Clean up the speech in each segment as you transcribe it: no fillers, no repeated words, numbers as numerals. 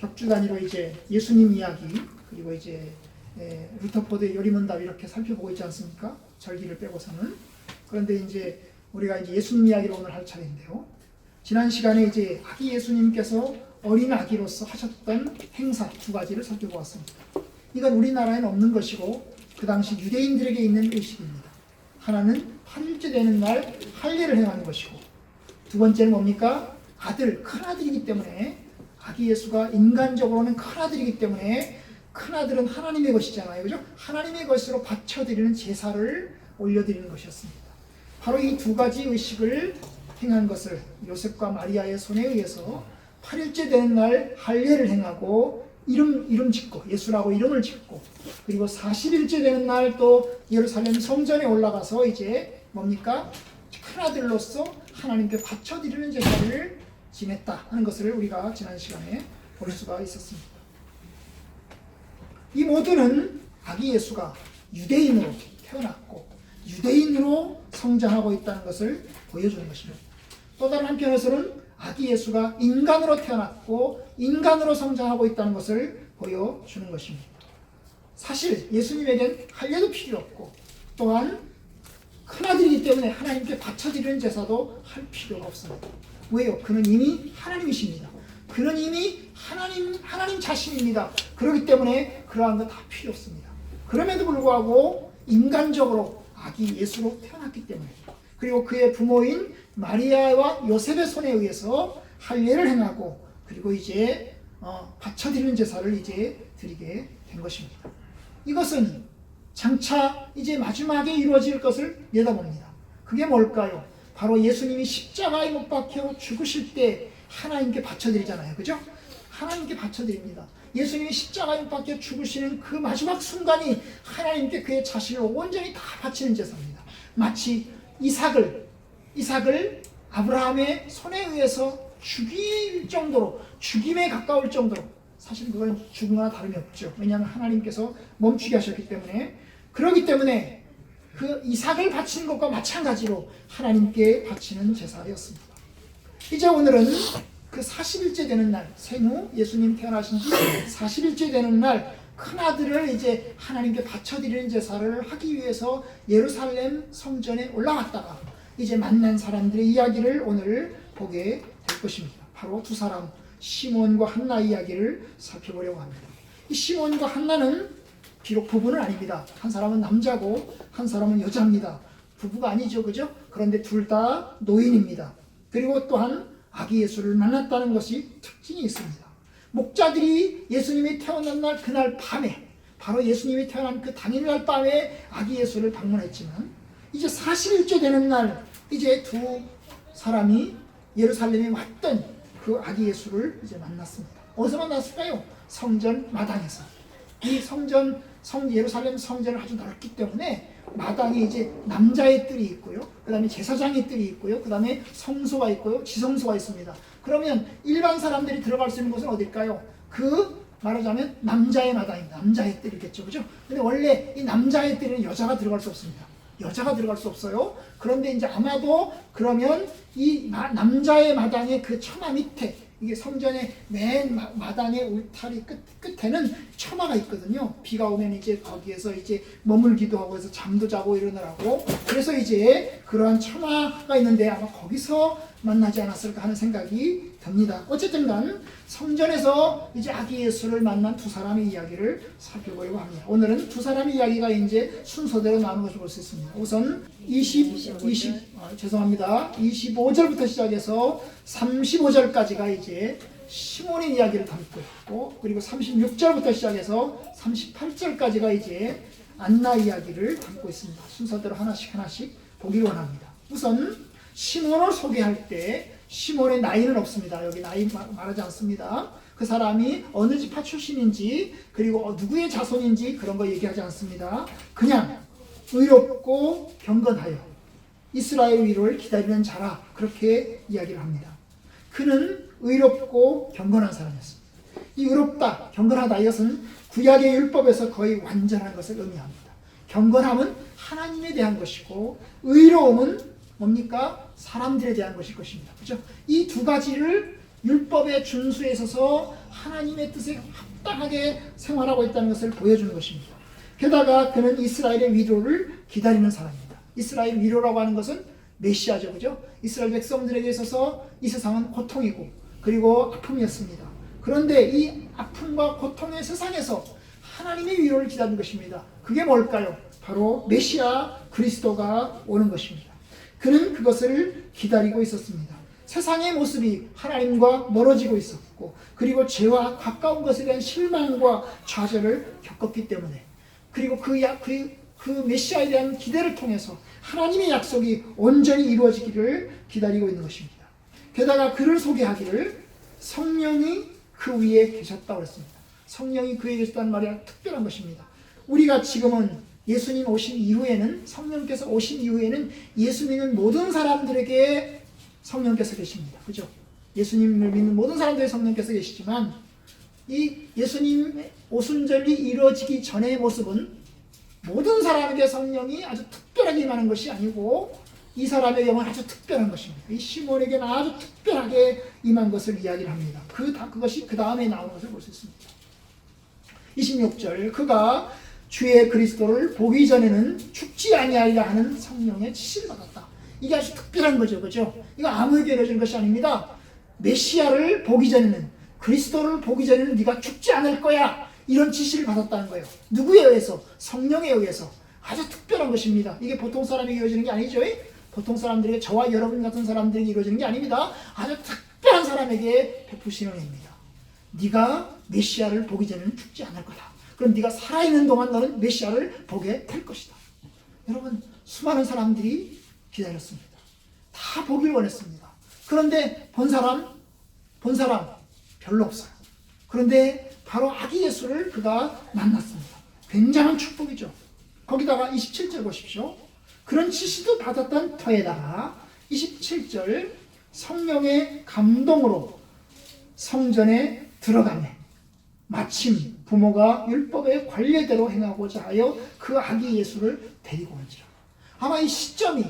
격주 단위로 이제 예수님 이야기, 그리고 이제 루터포드의 요리문답 이렇게 살펴보고 있지 않습니까? 절기를 빼고서는. 그런데 이제 우리가 이제 예수님 이야기를 오늘 할 차례인데요. 지난 시간에 이제 아기 예수님께서 어린 아기로서 하셨던 행사 두 가지를 살펴보았습니다. 이건 우리나라에는 없는 것이고 그 당시 유대인들에게 있는 의식입니다. 하나는 8일째 되는 날 할례를 행하는 것이고, 두 번째는 뭡니까? 아들, 큰아들이기 때문에, 아기 예수가 인간적으로는 큰아들이기 때문에 큰아들은 하나님의 것이잖아요. 그죠? 하나님의 것으로 바쳐드리는 제사를 올려드리는 것이었습니다. 바로 이 두 가지 의식을 행한 것을 요셉과 마리아의 손에 의해서 8일째 되는 날 할례를 행하고 이름 짓고, 예수라고 이름을 짓고, 그리고 40일째 되는 날 또 예루살렘 성전에 올라가서 이제 뭡니까? 큰아들로서 하나님께 바쳐드리는 제사를 지냈다 하는 것을 우리가 지난 시간에 볼 수가 있었습니다. 이 모두는 아기 예수가 유대인으로 태어났고 유대인으로 성장하고 있다는 것을 보여주는 것입니다. 또 다른 한편에서는 아기 예수가 인간으로 태어났고 인간으로 성장하고 있다는 것을 보여주는 것입니다. 사실 예수님에겐 할례도 필요 없고 또한 큰아들이기 때문에 하나님께 바쳐드리는 제사도 할 필요가 없습니다. 왜요? 그는 이미 하나님이십니다. 그는 이미 하나님 자신입니다. 그렇기 때문에 그러한 거 다 필요 없습니다. 그럼에도 불구하고 인간적으로 아기 예수로 태어났기 때문에, 그리고 그의 부모인 마리아와 요셉의 손에 의해서 할례를 행하고 그리고 이제 바쳐드리는 제사를 이제 드리게 된 것입니다. 이것은 장차 이제 마지막에 이루어질 것을 내다봅니다. 그게 뭘까요? 바로 예수님이 십자가에 못 박혀 죽으실 때 하나님께 바쳐드리잖아요. 그죠? 하나님께 바쳐드립니다. 예수님이 십자가에 못 박혀 죽으시는 그 마지막 순간이 하나님께 그의 자신을 온전히 다 바치는 제사입니다. 마치 이삭을 아브라함의 손에 의해서 죽일 정도로, 죽임에 가까울 정도로, 사실 그건 죽은 거나 다름이 없죠. 왜냐하면 하나님께서 멈추게 하셨기 때문에. 그렇기 때문에 그 이삭을 바치는 것과 마찬가지로 하나님께 바치는 제사였습니다. 이제 오늘은 그 40일째 되는 날, 생후 예수님 태어나신 지 40일째 되는 날 큰아들을 이제 하나님께 바쳐드리는 제사를 하기 위해서 예루살렘 성전에 올라갔다가 이제 만난 사람들의 이야기를 오늘 보게 될 것입니다. 바로 두 사람, 시몬과 한나 이야기를 살펴보려고 합니다. 이 시몬과 한나는 비록 부부는 아닙니다. 한 사람은 남자고 한 사람은 여자입니다. 부부가 아니죠, 그죠? 그런데 둘 다 노인입니다. 그리고 또한 아기 예수를 만났다는 것이 특징이 있습니다. 목자들이 예수님이 태어난 날 그날 밤에, 바로 예수님이 태어난 그 당일날 밤에 아기 예수를 방문했지만 이제 40일째 되는 날 이제 두 사람이 예루살렘에 왔던 그 아기 예수를 이제 만났습니다. 어디서 만났을까요? 성전 마당에서. 이 예루살렘 성전은 아주 넓기 때문에 마당에 이제 남자의 뜰이 있고요. 그 다음에 제사장의 뜰이 있고요. 그 다음에 성소가 있고요. 지성소가 있습니다. 그러면 일반 사람들이 들어갈 수 있는 곳은 어딜까요? 그 말하자면 남자의 마당입니다. 남자의 뜰이겠죠. 그죠? 근데 원래 이 남자의 뜰에는 여자가 들어갈 수 없습니다. 여자가 들어갈 수 없어요. 그런데 이제 아마도 그러면 이 남자의 마당의 그 처마 밑에, 이게 성전의 맨 마당의 울타리 끝에는 처마가 있거든요. 비가 오면 이제 거기에서 이제 머물기도 하고 해서 잠도 자고 이러느라고. 그래서 이제 그러한 처마가 있는데 아마 거기서 만나지 않았을까 하는 생각이 듭니다. 어쨌든 간 성전에서 이제 아기 예수를 만난 두 사람의 이야기를 살펴보려고 합니다. 오늘은 두 사람의 이야기가 이제 순서대로 나누어서 볼 수 있습니다. 우선 25절부터 시작해서 35절까지가 이제 시몬의 이야기를 담고 있고, 그리고 36절부터 시작해서 38절까지가 이제 안나 이야기를 담고 있습니다. 순서대로 하나씩 보기를 원합니다. 우선 시몬을 소개할 때 시몬의 나이는 없습니다. 여기 나이 말하지 않습니다. 그 사람이 어느 지파 출신인지 그리고 누구의 자손인지 그런 거 얘기하지 않습니다. 그냥 의롭고 경건하여 이스라엘 위로를 기다리는 자라, 그렇게 이야기를 합니다. 그는 의롭고 경건한 사람이었습니다. 이 의롭다, 경건하다, 이것은 구약의 율법에서 거의 완전한 것을 의미합니다. 경건함은 하나님에 대한 것이고 의로움은 뭡니까? 사람들에 대한 것일 것입니다. 그죠? 이 두 가지를 율법의 준수에 있어서 하나님의 뜻에 합당하게 생활하고 있다는 것을 보여주는 것입니다. 게다가 그는 이스라엘의 위로를 기다리는 사람입니다. 이스라엘 위로라고 하는 것은 메시아죠, 그죠? 이스라엘 백성들에게 있어서 이 세상은 고통이고 그리고 아픔이었습니다. 그런데 이 아픔과 고통의 세상에서 하나님의 위로를 기다리는 것입니다. 그게 뭘까요? 바로 메시아 그리스도가 오는 것입니다. 그는 그것을 기다리고 있었습니다. 세상의 모습이 하나님과 멀어지고 있었고 그리고 죄와 가까운 것에 대한 실망과 좌절을 겪었기 때문에 그리고 그 메시아에 대한 기대를 통해서 하나님의 약속이 온전히 이루어지기를 기다리고 있는 것입니다. 게다가 그를 소개하기를 성령이 그 위에 계셨다고 했습니다. 성령이 그에 계셨다는 말이 특별한 것입니다. 우리가 지금은 예수님 오신 이후에는 성령께서 오신 이후에는 예수 믿는 모든 사람들에게 성령께서 계십니다. 그죠? 예수님을 믿는 모든 사람들에게 성령께서 계시지만 이 예수님의 오순절이 이루어지기 전의 모습은 모든 사람에게 성령이 아주 특별하게 임하는 것이 아니고 이 사람의 경우는 아주 특별한 것입니다. 이 시몬에게는 아주 특별하게 임한 것을 이야기를 합니다. 그것이 그 다음에 나오는 것을 볼 수 있습니다. 26절 그가 주의 그리스도를 보기 전에는 죽지 아니하리라 하는 성령의 지시를 받았다. 이게 아주 특별한 거죠. 그죠? 이거 아무에게 이루어지는 것이 아닙니다. 메시아를 보기 전에는 그리스도를 보기 전에는 네가 죽지 않을 거야. 이런 지시를 받았다는 거예요. 누구에 의해서? 성령에 의해서. 아주 특별한 것입니다. 이게 보통 사람에게 이루어지는 게 아니죠. 보통 사람들에게 저와 여러분 같은 사람들에게 이루어지는 게 아닙니다. 아주 특별한 사람에게 베푸시는 은혜입니다. 네가 메시아를 보기 전에는 죽지 않을 거다. 그럼 네가 살아있는 동안 너는 메시아를 보게 될 것이다. 여러분 수많은 사람들이 기다렸습니다. 다 보길 원했습니다. 그런데 본 사람 별로 없어요. 그런데 바로 아기 예수를 그가 만났습니다. 굉장한 축복이죠. 거기다가 27절 보십시오. 그런 지시도 받았던 터에다가 27절 성령의 감동으로 성전에 들어가네. 마침 부모가 율법의 관례대로 행하고자 하여 그 아기 예수를 데리고 온지라. 아마 이 시점이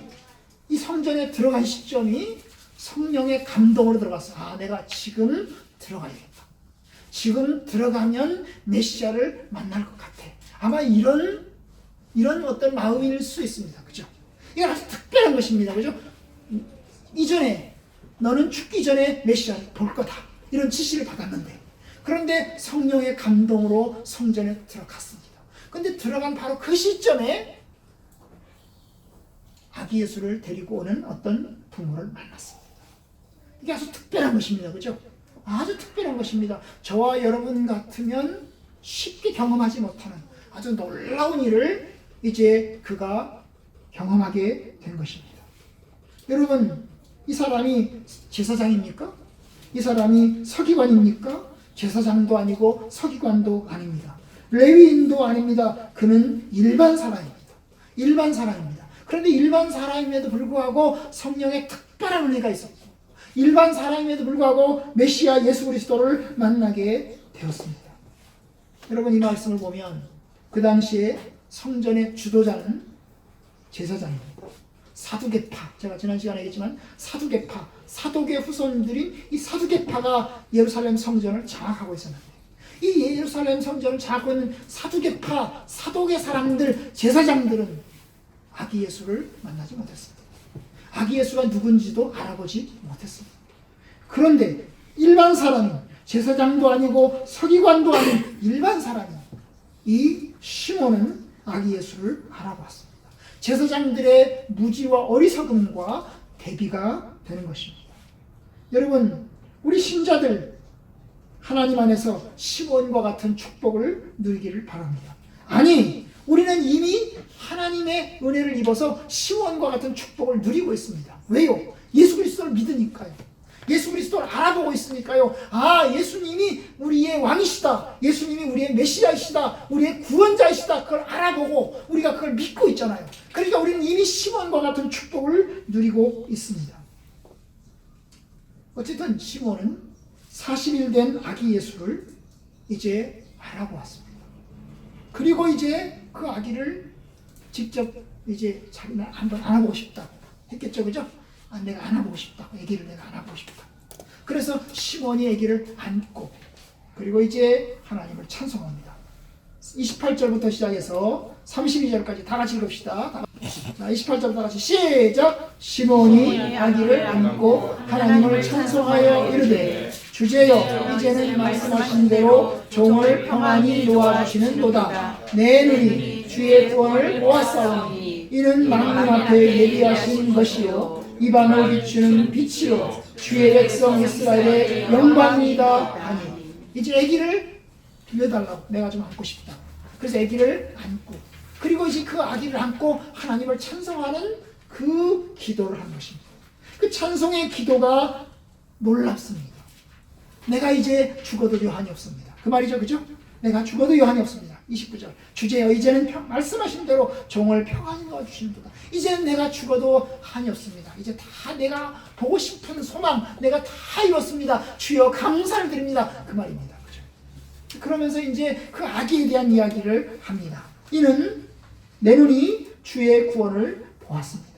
이 성전에 들어간 시점이 성령의 감동으로 들어갔어. 내가 지금 들어가야겠다. 지금 들어가면 메시아를 만날 것 같아. 아마 이런 어떤 마음일 수 있습니다. 그죠? 이건 아주 특별한 것입니다. 그죠? 이전에 너는 죽기 전에 메시아를 볼 거다. 이런 지시를 받았는데 그런데 성령의 감동으로 성전에 들어갔습니다. 그런데 들어간 바로 그 시점에 아기 예수를 데리고 오는 어떤 부모를 만났습니다. 이게 아주 특별한 것입니다. 그죠? 아주 특별한 것입니다. 저와 여러분 같으면 쉽게 경험하지 못하는 아주 놀라운 일을 이제 그가 경험하게 된 것입니다. 여러분, 이 사람이 제사장입니까? 이 사람이 서기관입니까? 제사장도 아니고 서기관도 아닙니다. 레위인도 아닙니다. 그는 일반 사람입니다. 일반 사람입니다. 그런데 일반 사람임에도 불구하고 성령의 특별한 은혜가 있었고 일반 사람임에도 불구하고 메시아 예수 그리스도를 만나게 되었습니다. 여러분 이 말씀을 보면 그 당시에 성전의 주도자는 제사장입니다. 사두개파, 제가 지난 시간에 얘기했지만 사두개파, 사독의 후손들인 이 사두개파가 예루살렘 성전을 장악하고 있었는데 이 예루살렘 성전을 장악하고 있는 사두개파, 사독의 사람들, 제사장들은 아기 예수를 만나지 못했습니다. 아기 예수가 누군지도 알아보지 못했습니다. 그런데 일반 사람이 제사장도 아니고 서기관도 아닌 일반 사람이 이 시몬은 아기 예수를 알아봤습니다. 제사장들의 무지와 어리석음과 대비가 되는 것입니다. 여러분, 우리 신자들 하나님 안에서 시몬과 같은 축복을 누리기를 바랍니다. 아니, 우리는 이미 하나님의 은혜를 입어서 시몬과 같은 축복을 누리고 있습니다. 왜요? 예수 그리스도를 믿으니까요. 예수 그리스도를 알아보고 있으니까요. 예수님이 우리의 왕이시다. 예수님이 우리의 메시아이시다. 우리의 구원자이시다. 그걸 알아보고 우리가 그걸 믿고 있잖아요. 그러니까 우리는 이미 시몬과 같은 축복을 누리고 있습니다. 어쨌든 시몬은 40일 된 아기 예수를 이제 알아보았습니다. 그리고 이제 그 아기를 직접 이제 자기는 한번 안아보고 싶다 했겠죠, 그죠? 내가 안아보고 싶다. 아기를 내가 안아보고 싶다. 그래서 시몬이 아기를 안고 그리고 이제 하나님을 찬송합니다. 28절부터 시작해서 32절까지 다 같이 읽읍시다. 자, 28절부터 다 같이 시작. 시몬이 아기를 안고 하나님을 찬송하여 이르되 주제여 이제는 말씀하신 대로 종을 평안히 놓아주시는도다. 내 눈이 주의 구원을 보았사오니 이는 만민 앞에 예비하신 것이요 이방을 비추는 빛이요 주의 백성 이스라엘의 영광이다 하니. 이제 아기를 빌려달라고, 내가 좀 안고 싶다. 그래서 아기를 안고, 그리고 이제 그 아기를 안고 하나님을 찬송하는 그 기도를 한 것입니다. 그 찬송의 기도가 놀랍습니다. 내가 이제 죽어도 여한이 없습니다. 그 말이죠, 그죠? 내가 죽어도 여한이 없습니다. 29절. 주제여 이제는 말씀하신 대로 종을 평안히 놓아주시는도다. 이제는 내가 죽어도 한이 없습니다. 이제 다 내가 보고 싶은 소망, 내가 다 이뤘습니다. 주여 감사를 드립니다. 그 말입니다. 그죠? 그러면서 이제 그 아기에 대한 이야기를 합니다. 이는 내 눈이 주의 구원을 보았습니다.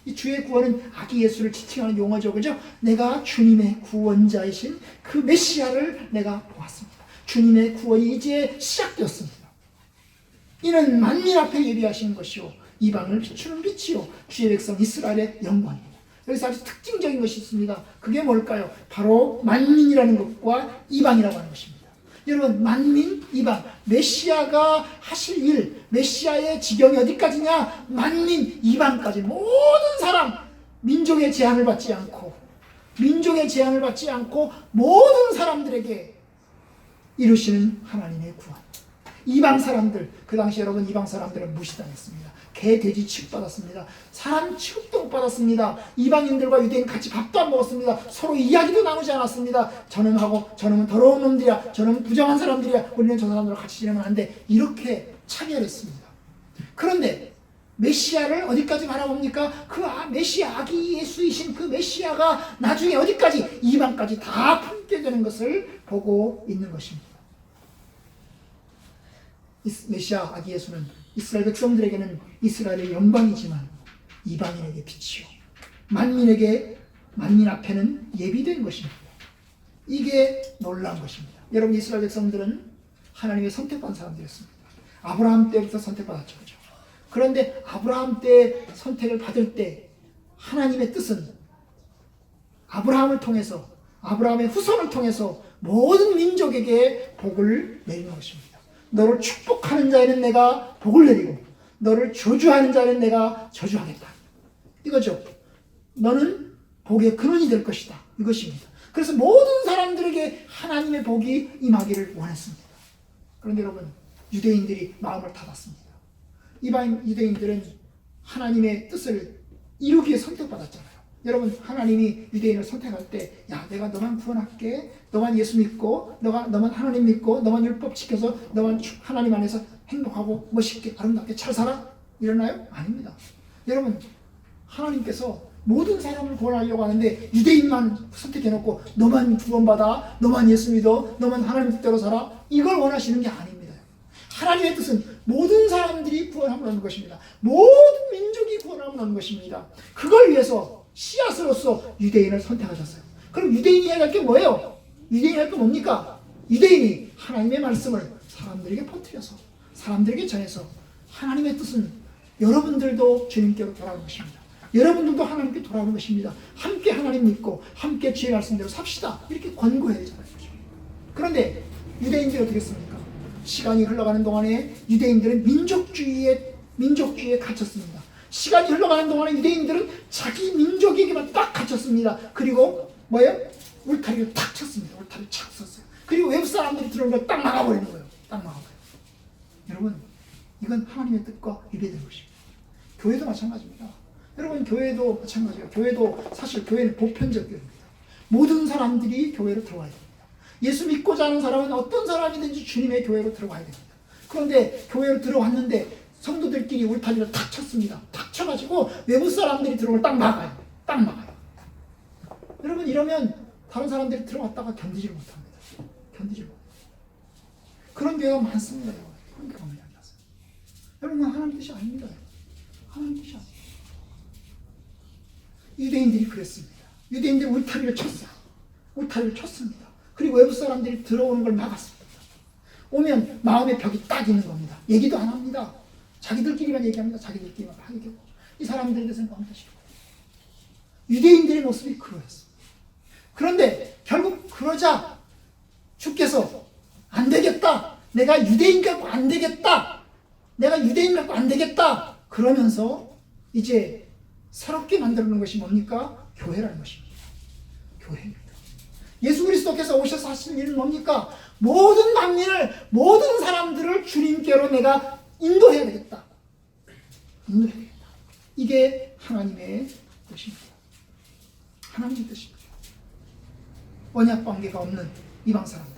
이 주의 구원은 아기 예수를 지칭하는 용어죠, 그죠? 내가 주님의 구원자이신 그 메시아를 내가 보았습니다. 주님의 구원이 이제 시작되었습니다. 이는 만민 앞에 예비하신 것이요 이방을 비추는 빛이요 주의 백성 이스라엘의 영광입니다. 여기서 아주 특징적인 것이 있습니다. 그게 뭘까요? 바로 만민이라는 것과 이방이라고 하는 것입니다. 여러분, 만민, 이방, 메시아가 하실 일, 메시아의 지경이 어디까지냐? 만민, 이방까지 모든 사람, 민족의 제한을 받지 않고 모든 사람들에게 이루시는 하나님의 구원. 이방 사람들, 그 당시 여러분 이방 사람들은 무시당했습니다. 개, 돼지 취급받았습니다. 사람 취급도 못 받았습니다. 이방인들과 유대인 같이 밥도 안 먹었습니다. 서로 이야기도 나누지 않았습니다. 저놈은 더러운 놈들이야. 저놈은 부정한 사람들이야. 우리는 저 사람들과 같이 지내면 안 돼. 이렇게 차별했습니다. 그런데 메시아를 어디까지 바라봅니까? 그 메시아, 아기 예수이신 그 메시아가 나중에 어디까지? 이방까지 다 품게 되는 것을 보고 있는 것입니다. 메시아 아기 예수는 이스라엘 백성들에게는 이스라엘의 영광이지만 이방인에게 빛이요 만민 앞에는 예비된 것입니다. 이게 놀라운 것입니다. 여러분, 이스라엘 백성들은 하나님의 선택받은 사람들이었습니다. 아브라함 때부터 선택받았죠, 그렇죠? 그런데 아브라함 때 선택을 받을 때 하나님의 뜻은 아브라함을 통해서, 아브라함의 후손을 통해서 모든 민족에게 복을 내리는 것입니다. 너를 축복하는 자에는 내가 복을 내리고 너를 저주하는 자에는 내가 저주하겠다. 이거죠. 너는 복의 근원이 될 것이다. 이것입니다. 그래서 모든 사람들에게 하나님의 복이 임하기를 원했습니다. 그런데 여러분, 유대인들이 마음을 닫았습니다. 이방 유대인들은 하나님의 뜻을 이루기 위해 선택받았잖아요. 여러분, 하나님이 유대인을 선택할 때, 야, 내가 너만 구원할게, 너만 예수 믿고, 너만 하나님 믿고, 너만 율법 지켜서, 너만 하나님 안에서 행복하고 멋있게 아름답게 잘 살아? 이러나요? 아닙니다. 여러분, 하나님께서 모든 사람을 구원하려고 하는데 유대인만 선택해놓고 너만 구원받아, 너만 예수 믿어, 너만 하나님 뜻대로 살아, 이걸 원하시는 게 아닙니다. 하나님의 뜻은 모든 사람들이 구원함을 얻는 것입니다. 모든 민족이 구원함을 얻는 것입니다. 그걸 위해서 씨앗으로서 유대인을 선택하셨어요. 그럼 유대인이 해야 할 게 뭐예요? 유대인이 할 게 뭡니까? 유대인이 하나님의 말씀을 사람들에게 퍼뜨려서, 사람들에게 전해서, 하나님의 뜻은 여러분들도 주님께로 돌아오는 것입니다. 여러분들도 하나님께 돌아오는 것입니다. 함께 하나님 믿고 함께 주의 말씀대로 삽시다. 이렇게 권고해야 되잖아요. 그런데 유대인들이 어떻게 했습니까? 시간이 흘러가는 동안에 유대인들은 민족주의에 갇혔습니다. 시간이 흘러가는 동안에 유대인들은 자기 민족에게만 딱 갇혔습니다. 그리고 뭐예요? 울타리를 탁 쳤습니다. 울타리를 착 쳤어요. 그리고 외부 사람들이 들어오는 걸 딱 막아버리는 거예요. 딱 막아버려요. 여러분, 이건 하나님의 뜻과 위배된 것입니다. 교회도 마찬가지입니다. 여러분, 교회도 마찬가지예요. 교회도 사실 교회는 보편적 교회입니다. 모든 사람들이 교회로 들어와야 됩니다. 예수 믿고자 하는 사람은 어떤 사람이든지 주님의 교회로 들어와야 됩니다. 그런데 교회로 들어왔는데 성도들끼리 울타리를 탁 쳤습니다. 탁 쳐가지고 외부 사람들이 들어오면 딱 막아요. 딱 막아요. 여러분, 이러면 다른 사람들이 들어왔다가 견디질 못합니다. 견디질 못해요. 그런 교회가 많습니다. 그런 교회가 많이 앉았어요. 여러분, 하나님 뜻이 아닙니다. 하나님 뜻이 아닙니다. 유대인들이 그랬습니다. 유대인들이 울타리를 쳤어요. 울타리를 쳤습니다. 그리고 외부 사람들이 들어오는 걸 막았습니다. 오면 마음의 벽이 딱 있는 겁니다. 얘기도 안 합니다. 자기들끼리만 얘기합니다. 자기들끼리만 막 얘기하고. 이 사람들에 대해서는 너무 싫어요. 유대인들의 모습이 그러했어요. 그런데 결국 그러자 주께서 안 되겠다. 내가 유대인 갖고 안 되겠다. 내가 유대인 갖고 안 되겠다. 그러면서 이제 새롭게 만들어놓은 것이 뭡니까? 교회라는 것입니다. 교회입니다. 예수 그리스도께서 오셔서 하신 일은 뭡니까? 모든 만민을, 모든 사람들을 주님께로 내가 인도해야 되겠다. 인도해야 되겠다. 이게 하나님의 뜻입니다. 하나님의 뜻입니다. 언약 관계가 없는 이방 사람들.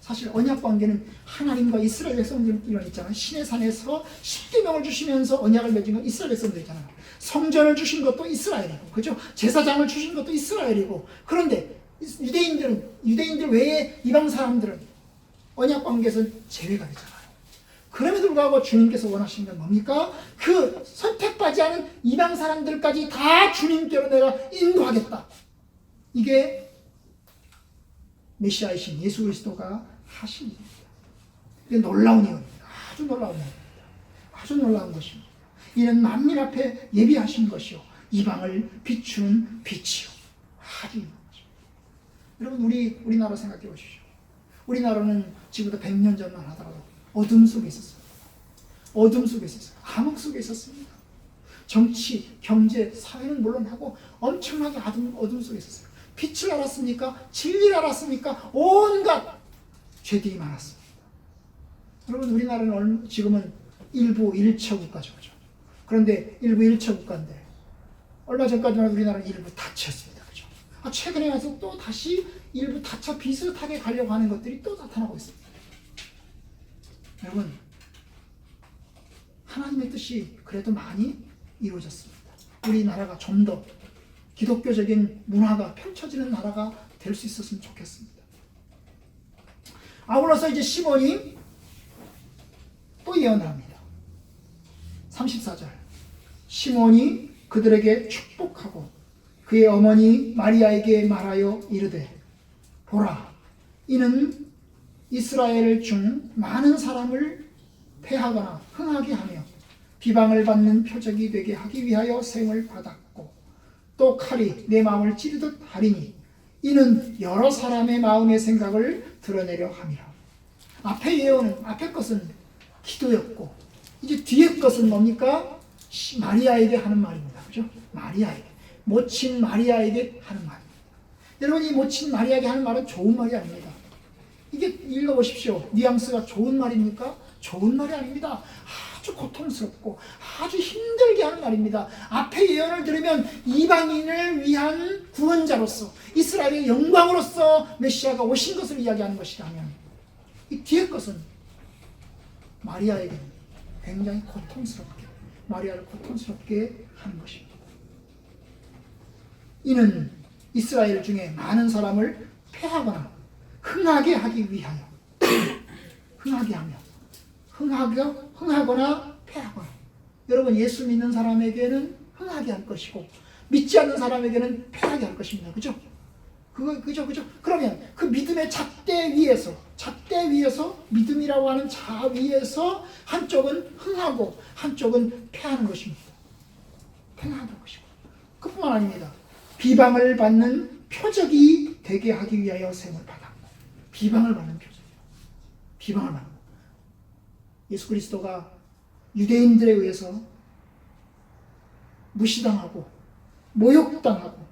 사실 언약 관계는 하나님과 이스라엘 백성들끼리 있잖아요. 신의 산에서 십계명을 주시면서 언약을 맺은 건 이스라엘 백성들이잖아요. 성전을 주신 것도 이스라엘이고, 그죠? 제사장을 주신 것도 이스라엘이고. 그런데 유대인들 외에 이방 사람들은 언약 관계에서 제외가 되잖아요. 그럼에도 불구하고 주님께서 원하시는 건 뭡니까? 그 선택받지 않은 이방 사람들까지 다 주님께로 내가 인도하겠다. 이게 메시아이신 예수 그리스도가 하신 일입니다. 이게 놀라운 일입니다. 아주 놀라운 일입니다. 아주 놀라운 것입니다. 이는 만민 앞에 예비하신 것이요 이방을 비추는 빛이요. 아주 유명한 것입니다. 여러분 우리나라 생각해 보십시오. 우리나라는 지금부터 100년 전만 하더라도 어둠 속에 있었어요. 어둠 속에 있었어요. 암흑 속에 있었습니다. 정치, 경제, 사회는 물론하고 엄청나게 어둠 속에 있었어요. 빛을 알았습니까? 진리를 알았습니까? 온갖 죄들이 많았습니다. 여러분 우리나라는 지금은 일부 1차 국가죠. 그죠? 그런데 일부 1차 국가인데 얼마 전까지만 우리나라는 일부 다처였습니다. 그죠? 최근에 와서 또 다시 일부 다처 비슷하게 가려고 하는 것들이 또 나타나고 있습니다. 여러분 하나님의 뜻이 그래도 많이 이루어졌습니다. 우리나라가 좀 더 기독교적인 문화가 펼쳐지는 나라가 될 수 있었으면 좋겠습니다. 아울러서 이제 시몬이 또 예언을 합니다. 34절 시몬이 그들에게 축복하고 그의 어머니 마리아에게 말하여 이르되 보라 이는 이스라엘 중 많은 사람을 패하거나 흥하게 하며 비방을 받는 표적이 되게 하기 위하여 생을 받았고 또 칼이 내 마음을 찌르듯 하리니 이는 여러 사람의 마음의 생각을 드러내려 함이라. 앞에 예언은 앞에 것은 기도였고 이제 뒤에 것은 뭡니까? 마리아에게 하는 말입니다. 그죠? 마리아에게 모친 마리아에게 하는 말입니다. 여러분 이 모친 마리아에게 하는 말은 좋은 말이 아닙니다. 이게 읽어보십시오. 뉘앙스가 좋은 말입니까? 좋은 말이 아닙니다. 아주 고통스럽고 아주 힘들게 하는 말입니다. 앞에 예언을 들으면 이방인을 위한 구원자로서 이스라엘의 영광으로서 메시아가 오신 것을 이야기하는 것이라면 이 뒤에 것은 마리아에게 굉장히 고통스럽게 마리아를 고통스럽게 하는 것입니다. 이는 이스라엘 중에 많은 사람을 패하거나 흥하게 하기 위하여 흥하게 하며 흥하거나 패하거나 여러분 예수 믿는 사람에게는 흥하게 할 것이고 믿지 않는 사람에게는 패하게 할 것입니다. 그죠? 그죠? 그러면 그 믿음의 잣대 위에서 믿음이라고 하는 자 위에서 한쪽은 흥하고 한쪽은 패하는 것입니다. 패하는 것이고 그뿐만 아닙니다. 비방을 받는 표적이 되게 하기 위하여 생을 받았고 비방을 받는 표적이에요. 비방을 받는 예수 그리스도가 유대인들에 의해서 무시당하고 모욕당하고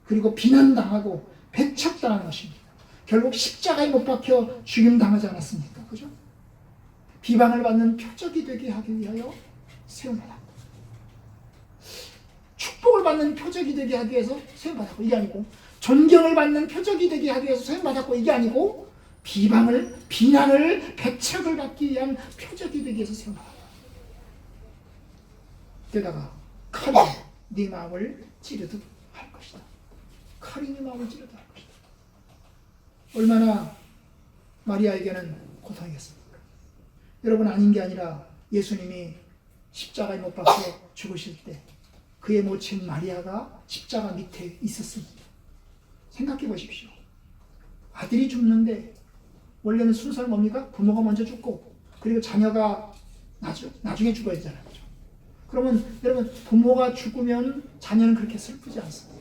그리고 비난당하고 배척당하는 것입니다. 결국 십자가에 못 박혀 죽임당하지 않았습니까? 그죠? 비방을 받는 표적이 되게 하기 위하여 세움받았고 축복을 받는 표적이 되게 하기 위해서 세움받았고 이게 아니고 존경을 받는 표적이 되게 하기 위해서 세움받았고 이게 아니고 비난을 배척을 받기 위한 표적이 되기 위해서 세움받았다. 게다가 칼이 네 마음을 찌르듯 할 것이다. 칼이 네 마음을 찌르듯 할 것이다. 얼마나 마리아에게는 고통이겠습니까? 여러분 아닌 게 아니라 예수님이 십자가에 못 박혀 죽으실 때 그의 모친 마리아가 십자가 밑에 있었습니다. 생각해 보십시오. 아들이 죽는데 원래는 순서는 뭡니까? 부모가 먼저 죽고 그리고 자녀가 나중에 죽어야 되잖아요. 그렇죠? 그러면 여러분 부모가 죽으면 자녀는 그렇게 슬프지 않습니다.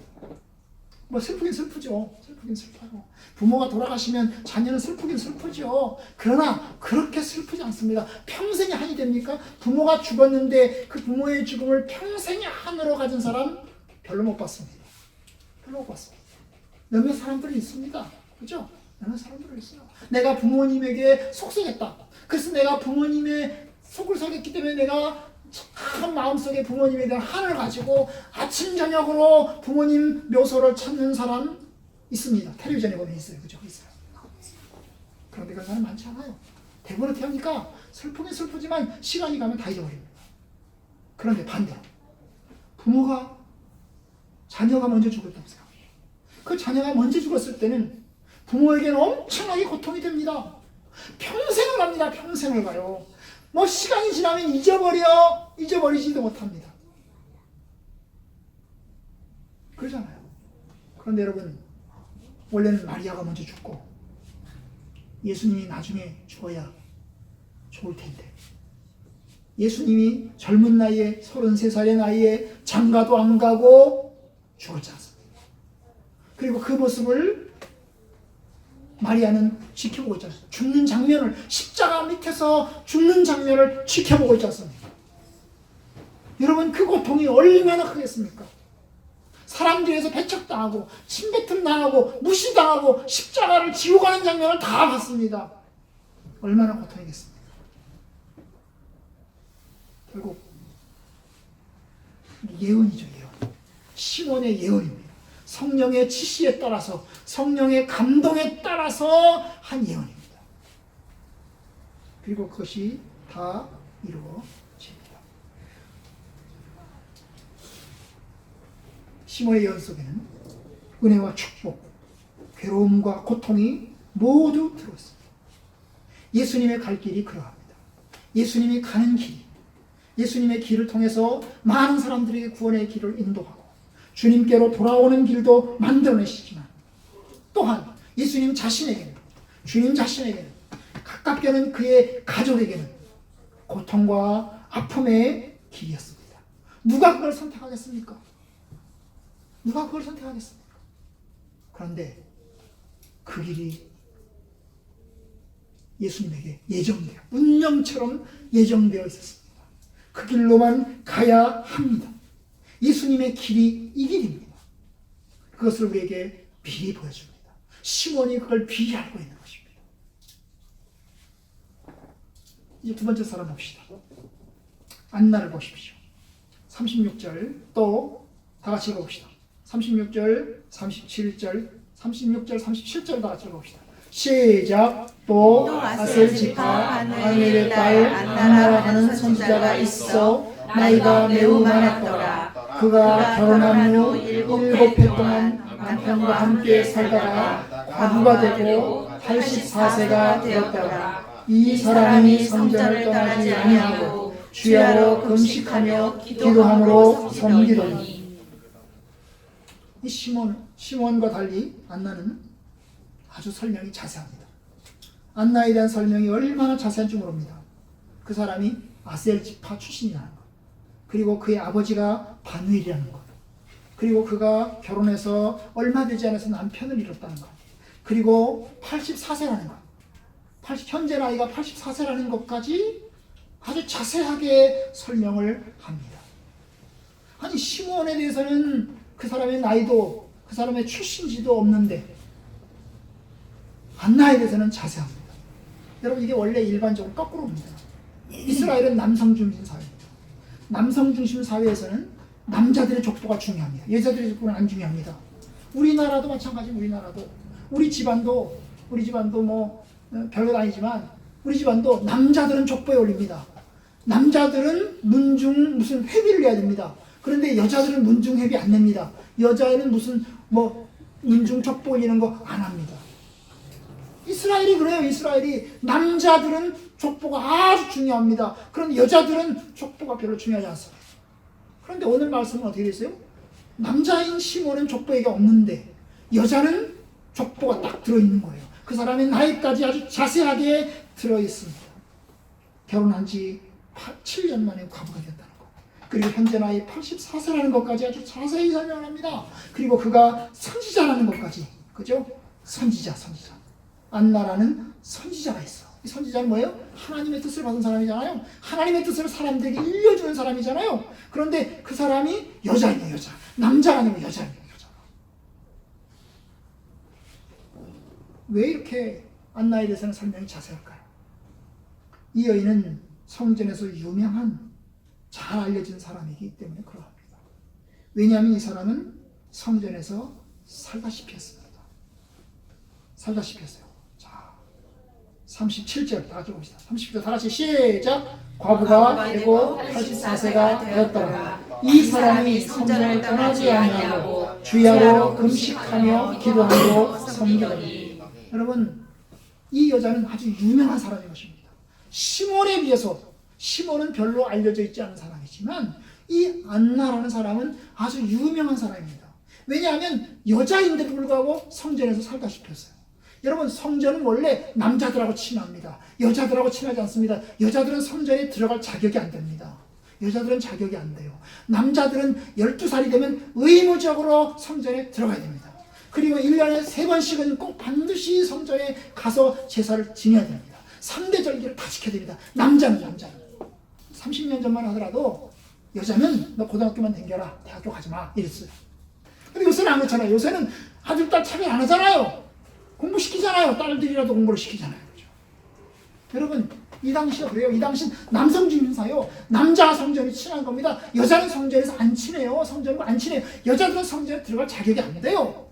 뭐 슬프긴 슬프죠. 슬프긴 슬퍼요. 부모가 돌아가시면 자녀는 슬프긴 슬프죠. 그러나 그렇게 슬프지 않습니다. 평생의 한이 됩니까? 부모가 죽었는데 그 부모의 죽음을 평생의 한으로 가진 사람 별로 못 봤습니다. 별로 못 봤습니다. 몇몇 사람들이 있습니다. 그죠? 몇몇 사람들이 있어요. 내가 부모님에게 속썩했다. 그래서 내가 부모님의 속을 썩였기 때문에 내가 참 마음속에 부모님에 대한 한을 가지고 아침 저녁으로 부모님 묘소를 찾는 사람 있습니다. 텔레비전에 보면 있어요. 그죠? 있어요. 그런데 그런 사람 많지 않아요. 대부분 어떻게 합니까? 슬프긴 슬프지만 시간이 가면 다 잊어버립니다. 그런데 반대로 부모가 자녀가 먼저 죽었다고 생각해요. 그 자녀가 먼저 죽었을 때는 부모에게는 엄청나게 고통이 됩니다. 평생을 갑니다. 평생을 가요. 뭐 시간이 지나면 잊어버리지도 못합니다. 그러잖아요. 그런데 여러분 원래는 마리아가 먼저 죽고 예수님이 나중에 죽어야 좋을 텐데 예수님이 젊은 나이에 33살의 나이에 장가도 안 가고 죽었지 않습니까? 그리고 그 모습을 마리아는 지켜보고 있지 않습니까? 죽는 장면을 십자가 밑에서 죽는 장면을 지켜보고 있지 않습니까? 여러분 그 고통이 얼마나 크겠습니까? 사람들에서 배척당하고 침뱉음당하고 무시당하고 십자가를 지고 가는 장면을 다 봤습니다. 얼마나 고통이겠습니까? 결국 예언이죠. 예언. 시몬의 예언입니다. 성령의 지시에 따라서 성령의 감동에 따라서 한 예언입니다. 그리고 그것이 다 이루어집니다. 시몬의 예언 속에는 은혜와 축복, 괴로움과 고통이 모두 들어있습니다. 예수님의 갈 길이 그러합니다. 예수님이 가는 길이 예수님의 길을 통해서 많은 사람들에게 구원의 길을 인도하고 주님께로 돌아오는 길도 만들어내시지만 또한 예수님 자신에게는 주님 자신에게는 가깝게는 그의 가족에게는 고통과 아픔의 길이었습니다. 누가 그걸 선택하겠습니까? 누가 그걸 선택하겠습니까? 그런데 그 길이 예수님에게 예정되어 운명처럼 예정되어 있었습니다. 그 길로만 가야 합니다. 예수님의 길이 이 길입니다. 그것을 우리에게 미리 보여줍니다. 시몬이 그걸 미리 알고 있는 것입니다. 이제 두 번째 사람 봅시다. 안나를 보십시오. 36절 또 다 같이 읽어봅시다. 36절, 37절, 36절, 37절 다 같이 읽어봅시다. 시작. 또 아셀 지파 바누엘의 딸 안나라 하는 선지자가 있어 나이가 매우 많았더라. 그가 결혼한 후 7해 동안 남편과 함께 살다가 과부가 되고 84세가 되었더라. 이 사람이 성전을 떠나지 아니하고 주야로 금식하며 기도함으로 섬기더니. 이 시몬과 달리 안나는 아주 설명이 자세합니다. 안나에 대한 설명이 얼마나 자세한지 모릅니다. 그 사람이 아셀 지파 출신이라는 것, 그리고 그의 아버지가 바누엘이라는 것, 그리고 그가 결혼해서 얼마 되지 않아서 남편을 잃었다는 것, 그리고 84세라는 것, 현재 나이가 84세라는 것까지 아주 자세하게 설명을 합니다. 아니 시몬에 대해서는 그 사람의 나이도 그 사람의 출신지도 없는데 안나에 대해서는 자세합니다. 여러분 이게 원래 일반적으로 거꾸로입니다. 이스라엘은 남성 중심 사회입니다. 남성 중심 사회에서는 남자들의 족보가 중요합니다. 여자들의 족보는 안 중요합니다. 우리나라도 마찬가지입니다. 우리 집안도 뭐 별것 아니지만 우리 집안도 남자들은 족보에 올립니다. 남자들은 문중 무슨 회비를 내야 됩니다. 그런데 여자들은 문중 회비 안 냅니다. 여자애는 무슨 뭐 문중 족보 올리는 거 안 합니다. 이스라엘이 그래요. 이스라엘이 남자들은 족보가 아주 중요합니다. 그런데 여자들은 족보가 별로 중요하지 않습니다. 그런데 오늘 말씀은 어떻게 됐어요? 남자인 시몬은 족보에게 없는데 여자는 족보가 딱 들어있는 거예요. 그 사람의 나이까지 아주 자세하게 들어있습니다. 결혼한 지 7년 만에 과부가 됐다는 것. 그리고 현재 나이 84세라는 것까지 아주 자세히 설명을 합니다. 그리고 그가 선지자라는 것까지. 그죠? 선지자. 안나라는 선지자가 있어. 이 선지자는 뭐예요? 하나님의 뜻을 받은 사람이잖아요. 하나님의 뜻을 사람들에게 일려주는 사람이잖아요. 그런데 그 사람이 여자예요, 여자. 남자가 아니고 여자예요, 여자. 왜 이렇게 안나에 대해서는 설명이 자세할까요? 이 여인은 성전에서 유명한 잘 알려진 사람이기 때문에 그러합니다. 왜냐하면 이 사람은 성전에서 살다시피 했습니다. 살다시피 했어요. 자, 37절 다 같이 봅시다. 37절 다 같이 시작. 과부가 되고 84세가 되었더라. 이 사람이 성전을 떠나지 아니하고 주야로 금식하며 기도하고 섬기더니. 여러분, 이 여자는 아주 유명한 사람인 것입니다. 시몬에 비해서, 시몬은 별로 알려져 있지 않은 사람이지만 이 안나라는 사람은 아주 유명한 사람입니다. 왜냐하면 여자인데도 불구하고 성전에서 살다시피 했어요. 여러분, 성전은 원래 남자들하고 친합니다. 여자들하고 친하지 않습니다. 여자들은 성전에 들어갈 자격이 안 됩니다. 여자들은 자격이 안 돼요. 남자들은 12살이 되면 의무적으로 성전에 들어가야 됩니다. 그리고 1년에 3번씩은 꼭 반드시 성전에 가서 제사를 지내야 됩니다. 3대 절기를 다 지켜야 됩니다. 남자는 30년 전만 하더라도 여자는 너 고등학교만 댕겨라, 대학교 가지 마, 이랬어요. 근데 요새는 안 그렇잖아요. 요새는 아들, 딸 차별 안 하잖아요. 공부시키잖아요. 딸들이라도 공부를 시키잖아요. 그렇죠? 여러분, 이 당시가 그래요. 이 당시 남성주의사요. 남자가 성전이 친한 겁니다. 여자는 성전에서 안 친해요. 성전과 안 친해요. 여자들은 성전에 들어갈 자격이 안 돼요.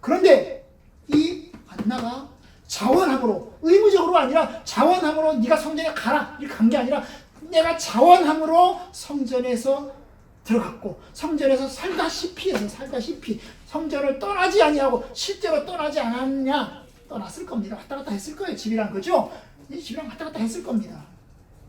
그런데 이 안나가 자원함으로, 의무적으로 아니라 자원함으로 네가 성전에 가라 이렇게 간 게 아니라 내가 자원함으로 성전에서 들어갔고 성전에서 살다시피 해서 성전을 떠나지 아니하고 실제로 떠나지 않았냐? 떠났을 겁니다. 왔다 갔다 했을 거예요. 집이랑, 그죠? 이 집이랑 왔다 갔다 했을 겁니다.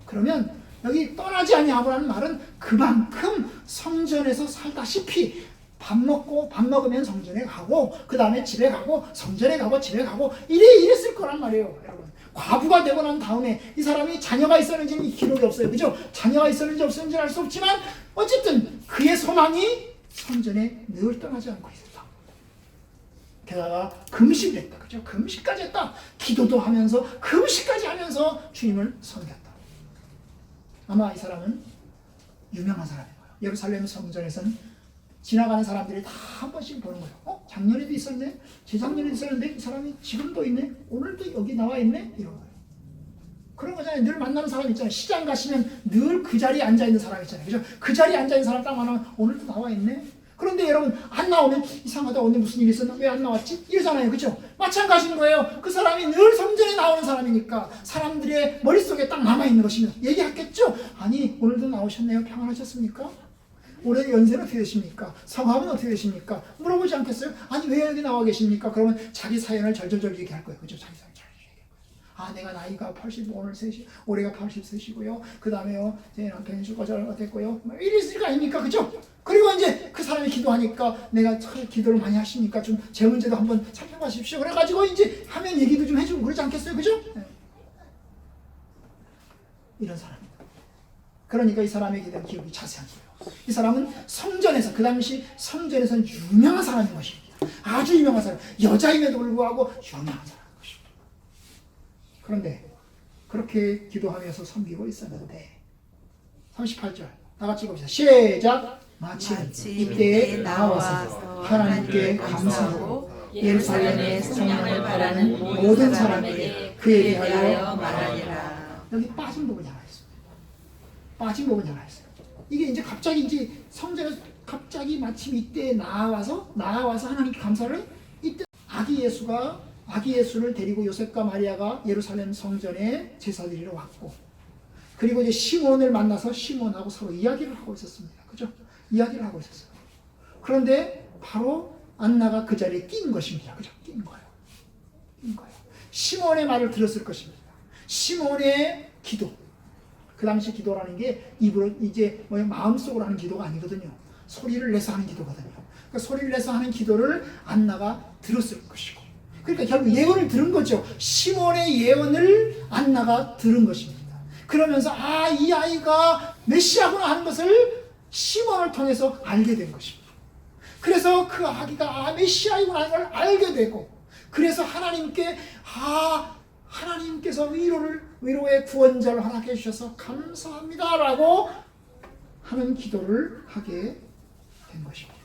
그러면 여기 떠나지 아니하고라는 말은 그만큼 성전에서 살다시피 밥 먹으면 성전에 가고 그 다음에 집에 가고 성전에 가고 집에 가고 이랬을 거란 말이에요. 여러분, 과부가 되고 난 다음에 이 사람이 자녀가 있었는지는 기록이 없어요. 그죠? 자녀가 있었는지 없었는지는 알 수 없지만 어쨌든 그의 소망이 성전에 늘 떠나지 않고 있었다. 게다가 금식을 했다. 그죠? 금식까지 했다. 기도도 하면서 금식까지 하면서 주님을 섬겼다. 아마 이 사람은 유명한 사람인 거예요. 예루살렘 성전에서는 지나가는 사람들이 다 한 번씩 보는 거예요. 작년에도 있었네? 재작년에도 있었는데 이 사람이 지금도 있네? 오늘도 여기 나와 있네? 이런 거예요. 그런 거잖아요. 늘 만나는 사람 있잖아요. 시장 가시면 늘 그 자리에 앉아있는 사람 있잖아요. 그죠? 그 자리에 앉아있는 사람 딱 만나면 오늘도 나와 있네? 그런데 여러분, 안 나오면 이상하다. 오늘 무슨 일이 있었나? 왜 안 나왔지? 이러잖아요. 그죠? 마찬가지인 거예요. 그 사람이 늘 성전에 나오는 사람이니까 사람들의 머릿속에 딱 남아있는 것입니다. 얘기했겠죠? 아니, 오늘도 나오셨네요. 평안하셨습니까? 올해 연세는 어떻게 되십니까? 성함은 어떻게 되십니까? 물어보지 않겠어요? 아니, 왜 여기 나와 계십니까? 그러면 자기 사연을 절절절 얘기할 거예요. 그죠? 자기 사연 절절절 얘기할 거예요. 내가 나이가 올해가 80세시고요. 그 다음에요, 제 남편이 죽어서 됐고요. 이랬을 거 아닙니까? 그죠? 그리고 이제 그 사람이 기도하니까 내가 기도를 많이 하시니까 좀 제 문제도 한번 살펴봐주십시오. 그래가지고 이제 하면 얘기도 좀 해주고 그러지 않겠어요? 그죠? 네. 이런 사람입니다. 그러니까 이 사람에게 대한 기록이 자세한 거예요. 이 사람은 성전에서, 그 당시 성전에서는 유명한 사람인 것입니다. 아주 유명한 사람. 여자임에도 불구하고 유명한 사람인 것입니다. 그런데 그렇게 기도하면서 섬기고 있었는데 38절 다 같이 봅시다. 시작! 마침 이때에 나와서 하나님께 감사하고 예루살렘의 성령을 바라는 모든 사람에게 그에 대하여 말하니라. 여기 빠진 부분이 하나 있습니다. 빠진 부분이 하나 있어요. 이게 이제 갑자기 이제 성전에서 갑자기 마침 이때에 나와서 하나님께 감사를, 이때 아기 예수를 데리고 요셉과 마리아가 예루살렘 성전에 제사 드리러 왔고, 그리고 이제 시몬을 만나서 시몬하고 서로 이야기를 하고 있었습니다. 그죠? 이야기를 하고 있었어요. 그런데 바로 안나가 그 자리에 낀 것입니다. 그죠? 낀 거예요. 시몬의 말을 들었을 것입니다. 시몬의 기도. 그 당시 기도라는 게 입으로 이제 마음속으로 하는 기도가 아니거든요. 소리를 내서 하는 기도거든요. 그러니까 소리를 내서 하는 기도를 안나가 들었을 것이고, 그러니까 결국 예언을 들은 거죠. 시몬의 예언을 안나가 들은 것입니다. 그러면서 이 아이가 메시아구나 하는 것을 시몬을 통해서 알게 된 것입니다. 그래서 그 아기가 메시아이구나 하는 걸 알게 되고, 그래서 하나님께서 위로의 구원자를 허락해 주셔서 감사합니다라고 하는 기도를 하게 된 것입니다.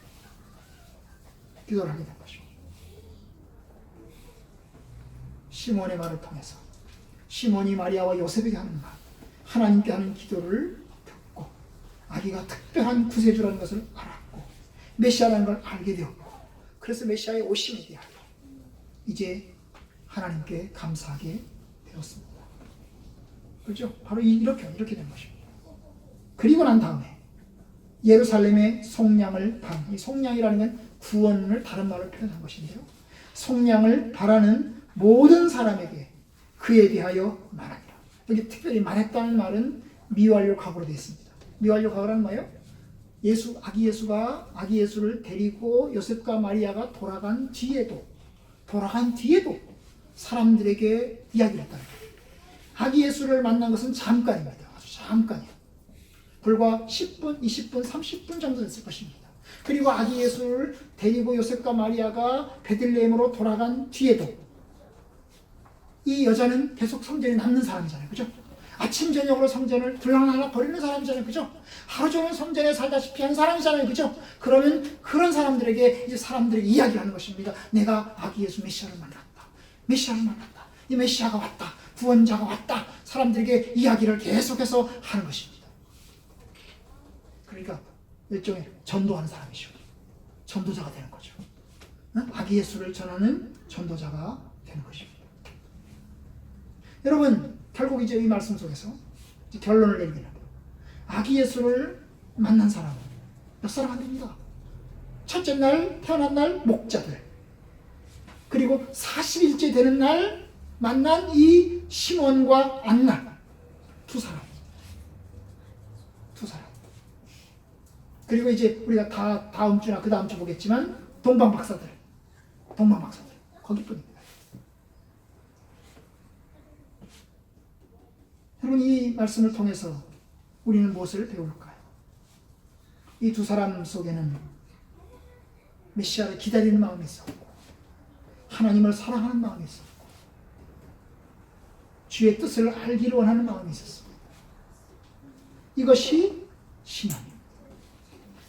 기도를 하게 된 것입니다. 시몬의 말을 통해서 시몬이 마리아와 요셉에게 하는 말, 하나님께 하는 기도를 듣고 아기가 특별한 구세주라는 것을 알았고 메시아라는 걸 알게 되었고, 그래서 메시아의 오심에 대하여 이제 하나님께 감사하게 되었습니다. 그렇죠? 바로 이렇게 된 것입니다. 그리고 난 다음에 예루살렘의 속량을 바란, 이 속량이라는 건 구원을 다른 말로 표현한 것인데요, 속량을 바라는 모든 사람에게 그에 대하여 말하니라. 여기 특별히 말했다는 말은 미완료 과거로 되어 있습니다. 미완료 과거란 뭐예요? 아기 예수를 데리고 요셉과 마리아가 돌아간 뒤에도 사람들에게 이야기를 했다는 거예요. 아기 예수를 만난 것은 잠깐입니다. 아주 잠깐이에요. 불과 10분, 20분, 30분 정도 됐을 것입니다. 그리고 아기 예수를 데리고 요셉과 마리아가 베들레헴으로 돌아간 뒤에도 이 여자는 계속 성전에 남는 사람이잖아요. 그죠? 아침 저녁으로 성전을 들락날락 거리는 사람이잖아요. 그죠? 하루 종일 성전에 살다시피 한 사람이잖아요. 그죠? 그러면 그런 사람들에게 이제 사람들이 이야기를 하는 것입니다. 내가 아기 예수 메시아를 만났다. 이 메시아가 왔다. 구원자가 왔다. 사람들에게 이야기를 계속해서 하는 것입니다. 그러니까 일종의 전도하는 사람이죠. 전도자가 되는 거죠. 아기 예수를 전하는 전도자가 되는 것입니다. 여러분, 결국 이제 이 말씀 속에서 이제 결론을 내리게 합니다. 아기 예수를 만난 사람은 몇 사람 안 됩니다. 첫째 날, 태어난 날 목자들, 그리고 40일째 되는 날 만난 이 시몬과 안나, 두 사람. 그리고 이제 우리가 다음 주나 그 다음 주 보겠지만 동방박사들 거기뿐입니다. 여러분, 이 말씀을 통해서 우리는 무엇을 배울까요? 이 두 사람 속에는 메시아를 기다리는 마음이 있었고, 하나님을 사랑하는 마음이 있었고, 주의 뜻을 알기를 원하는 마음이 있었습니다. 이것이 신앙입니다.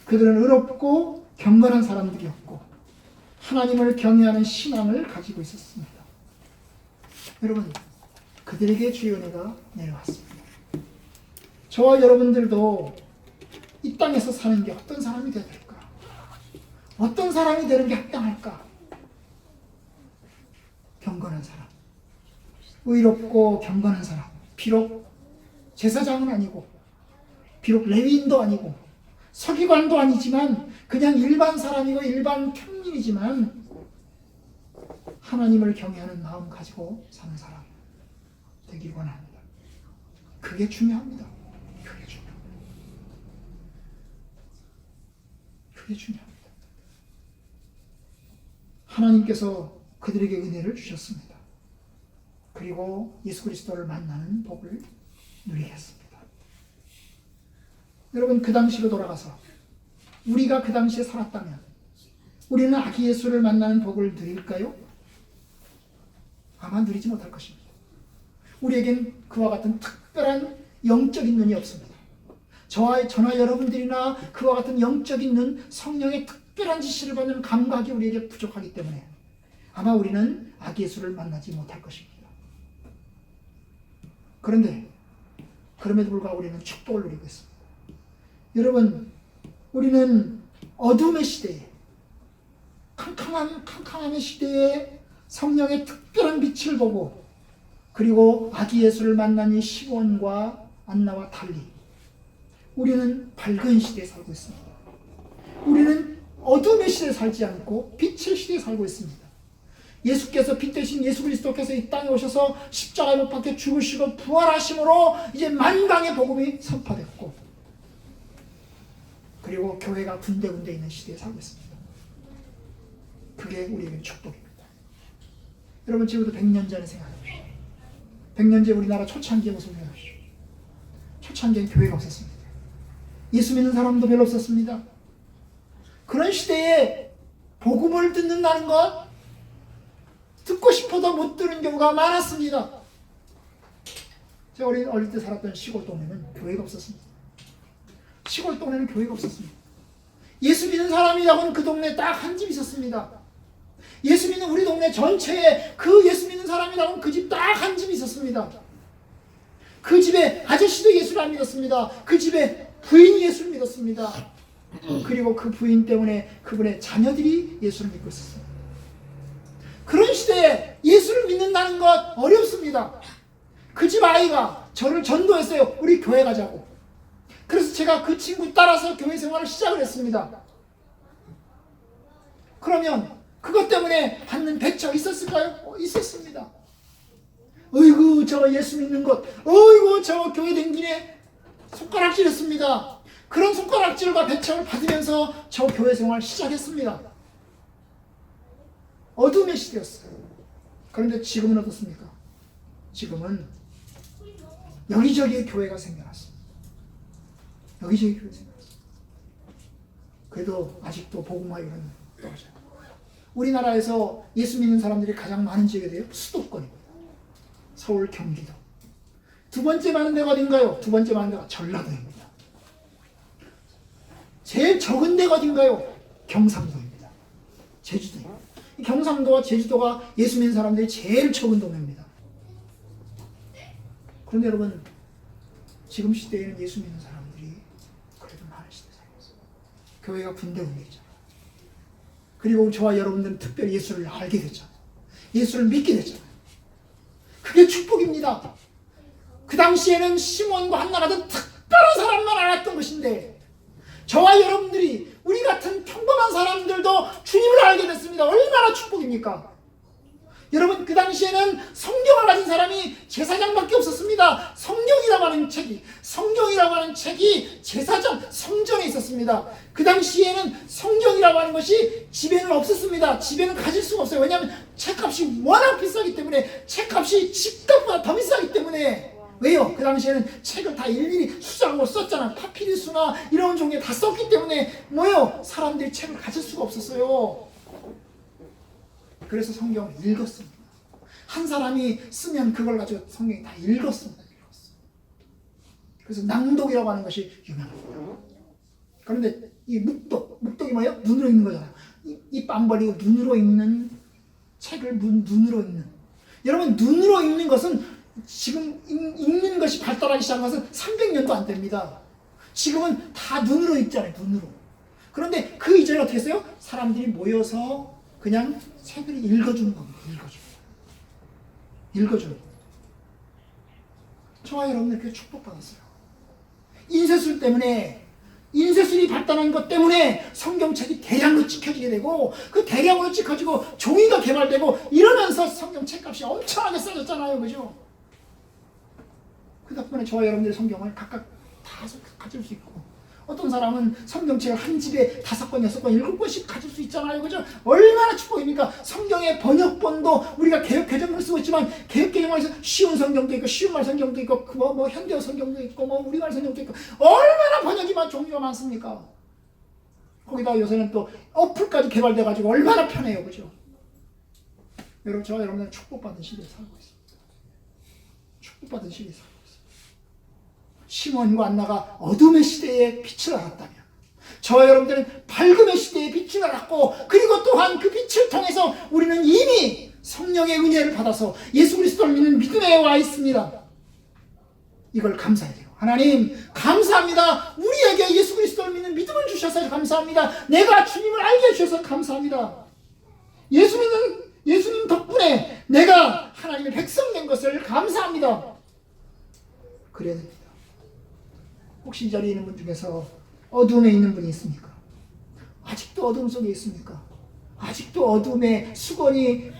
그들은 의롭고 경건한 사람들이었고 하나님을 경외하는 신앙을 가지고 있었습니다. 여러분, 그들에게 주의 은혜가 내려왔습니다. 저와 여러분들도 이 땅에서 사는 게 어떤 사람이 되어야 될까? 어떤 사람이 되는 게 합당할까? 경건한 사람, 의롭고 경건한 사람. 비록 제사장은 아니고, 비록 레위인도 아니고, 서기관도 아니지만 그냥 일반 사람이고 일반 평민이지만 하나님을 경외하는 마음 가지고 사는 사람 되길 원합니다. 그게 중요합니다. 그게 중요합니다. 하나님께서 그들에게 은혜를 주셨습니다. 그리고 예수 그리스도를 만나는 복을 누리게 했습니다. 여러분, 그 당시로 돌아가서 우리가 그 당시에 살았다면 우리는 아기 예수를 만나는 복을 누릴까요? 아마 누리지 못할 것입니다. 우리에겐 그와 같은 특별한 영적인 눈이 없습니다. 저나 여러분들이나 그와 같은 영적인 눈, 성령의 특별한 지시를 받는 감각이 우리에게 부족하기 때문에 아마 우리는 아기 예수를 만나지 못할 것입니다. 그런데 그럼에도 불구하고 우리는 축복을 누리고 있습니다. 여러분, 우리는 어둠의 시대에, 캄캄함의 시대에 성령의 특별한 빛을 보고, 그리고 아기 예수를 만난 이 시몬과 안나와 달리 우리는 밝은 시대에 살고 있습니다. 우리는 어둠의 시대에 살지 않고 빛의 시대에 살고 있습니다. 예수께서 빛 대신 예수 그리스도께서 이 땅에 오셔서 십자가에 못 박혀 죽으시고 부활하심으로 이제 만방의 복음이 선포됐고, 그리고 교회가 군데군데 있는 시대에 살고 있습니다. 그게 우리에게 축복입니다. 여러분 지금부터 100년 전에 생각하십시오. 100년 전에 우리나라 초창기의 모습을 생각하십시오. 초창기엔 교회가 없었습니다. 예수 믿는 사람도 별로 없었습니다. 그런 시대에 복음을 듣는다는 것, 듣고 싶어도 못 들은 경우가 많았습니다. 제가 어릴 때 살았던 시골 동네는 교회가 없었습니다. 시골 동네는 교회가 없었습니다. 예수 믿는 사람이라고는 그 동네에 딱 한 집 있었습니다. 예수 믿는 우리 동네 전체에 그 예수 믿는 사람이라고는 그 집 딱 한 집 있었습니다. 그 집에 아저씨도 예수를 안 믿었습니다. 그 집에 부인이 예수를 믿었습니다. 그리고 그 부인 때문에 그분의 자녀들이 예수를 믿고 있었습니다. 그런 시대에 예수를 믿는다는 것 어렵습니다. 그 집 아이가 저를 전도했어요. 우리 교회 가자고. 그래서 제가 그 친구 따라서 교회 생활을 시작을 했습니다. 그러면 그것 때문에 받는 배척 있었을까요? 있었습니다. 어이구 저 예수 믿는 것, 어이구 저 교회 댕기네, 손가락질했습니다. 그런 손가락질과 배척을 받으면서 저 교회 생활을 시작했습니다. 어둠의 시대였어요. 그런데 지금은 어떻습니까? 지금은 여기저기에 교회가 생겨났습니다. 여기저기 교회가 생겨났습니다. 그래도 아직도 복음화 이런 떨어져요. 우리나라에서 예수 믿는 사람들이 가장 많은 지역이 돼요? 수도권입니다. 서울, 경기도. 두 번째 많은 데가 어딘가요? 두 번째 많은 데가 전라도입니다. 제일 적은 데가 어딘가요? 경상도입니다. 제주도입니다. 경상도와 제주도가 예수 믿는 사람들이 제일 적은 동네입니다. 그런데 여러분, 지금 시대에는 예수 믿는 사람들이 그래도 많은 시대에 살고 있어요. 교회가 군데군데있잖아요. 그리고 저와 여러분들은 특별히 예수를 알게 됐잖아요. 예수를 믿게 됐잖아요. 그게 축복입니다. 그 당시에는 시몬과 한나 같은 특별한 사람만 알았던 것인데, 저와 여러분들이, 우리 같은 평범한 사람들도 주님을 알게 됐습니다. 얼마나 축복입니까? 여러분, 그 당시에는 성경을 가진 사람이 제사장밖에 없었습니다. 성경이라고 하는 책이 제사장, 성전에 있었습니다. 그 당시에는 성경이라고 하는 것이 집에는 없었습니다. 집에는 가질 수가 없어요. 왜냐하면 책값이 워낙 비싸기 때문에, 책값이 집값보다 더 비싸기 때문에. 왜요? 그 당시에는 책을 다 일일이 수작하고 썼잖아요. 파피루스나 이런 종류에 다 썼기 때문에 뭐예요? 사람들이 책을 가질 수가 없었어요. 그래서 성경을 읽었습니다. 한 사람이 쓰면 그걸 가지고 성경이 다 읽었습니다. 그래서 낭독이라고 하는 것이 유명합니다. 그런데 이 묵독이 뭐예요? 눈으로 읽는 거잖아요. 입 안 벌리고 눈으로 읽는 책을 눈으로 읽는. 여러분, 눈으로 읽는 것은 지금 읽는 것이 발달하기 시작한 것은 300년도 안 됩니다. 지금은 다 눈으로 읽잖아요. 눈으로. 그런데 그 이전에 어떻게 했어요? 사람들이 모여서 그냥 책을 읽어주는 겁니다. 읽어주는 겁니다. 저와 여러분들 그렇게 축복받았어요. 인쇄술 때문에, 인쇄술이 발달한 것 때문에 성경책이 대량으로 찍혀지게 되고, 그 대량으로 찍혀지고 종이가 개발되고 이러면서 성경책값이 엄청나게 싸졌잖아요. 그죠? 그 덕분에 저와 여러분들이 성경을 각각 다 가질 수 있고, 어떤 사람은 성경책을 한 집에 5권, 6권, 7권씩 가질 수 있잖아요. 그죠? 얼마나 축복입니까? 성경의 번역본도 우리가 개역 개정을 쓰고 있지만, 개역 개정에서 쉬운 성경도 있고, 쉬운 말 성경도 있고, 뭐 현대어 성경도 있고, 뭐 우리말 성경도 있고, 얼마나 번역이 종류가 많습니까? 거기다 요새는 또 어플까지 개발돼가지고 얼마나 편해요. 그죠? 여러분, 저와 여러분은 축복받은 시대에 살고 있습니다. 축복받은 시대에 살고 있습니다. 시몬과 안나가 어둠의 시대에 빛을 알았다면, 저와 여러분들은 밝음의 시대에 빛을 알았고, 그리고 또한 그 빛을 통해서 우리는 이미 성령의 은혜를 받아서 예수 그리스도를 믿는 믿음에 와 있습니다. 이걸 감사해야 돼요. 하나님 감사합니다. 우리에게 예수 그리스도를 믿는 믿음을 주셔서 감사합니다. 내가 주님을 알게 해주셔서 감사합니다. 예수님 덕분에 내가 하나님의 백성 된 것을 감사합니다. 그래야 됩니다. 혹시 이 자리에 있는 분 중에서 어둠에 있는 분이 있습니까? 아직도 어둠 속에 있습니까? 아직도 어둠에 수건이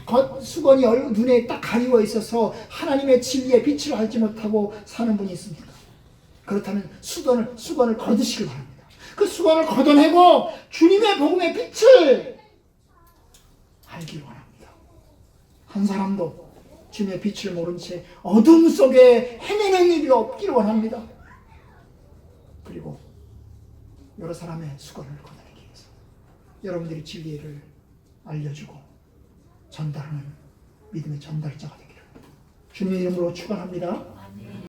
눈에 딱 가리워 있어서 하나님의 진리의 빛을 알지 못하고 사는 분이 있습니까? 그렇다면 수건을 걷으시길 바랍니다. 그 수건을 걷어내고 주님의 복음의 빛을 알기를 원합니다. 한 사람도 주님의 빛을 모른 채 어둠 속에 헤매는 일이 없기를 원합니다. 그리고 여러 사람의 수건을 걷어내기 위해서 여러분들이 진리를 알려주고 전달하는 믿음의 전달자가 되기를 주님의 이름으로 축원합니다.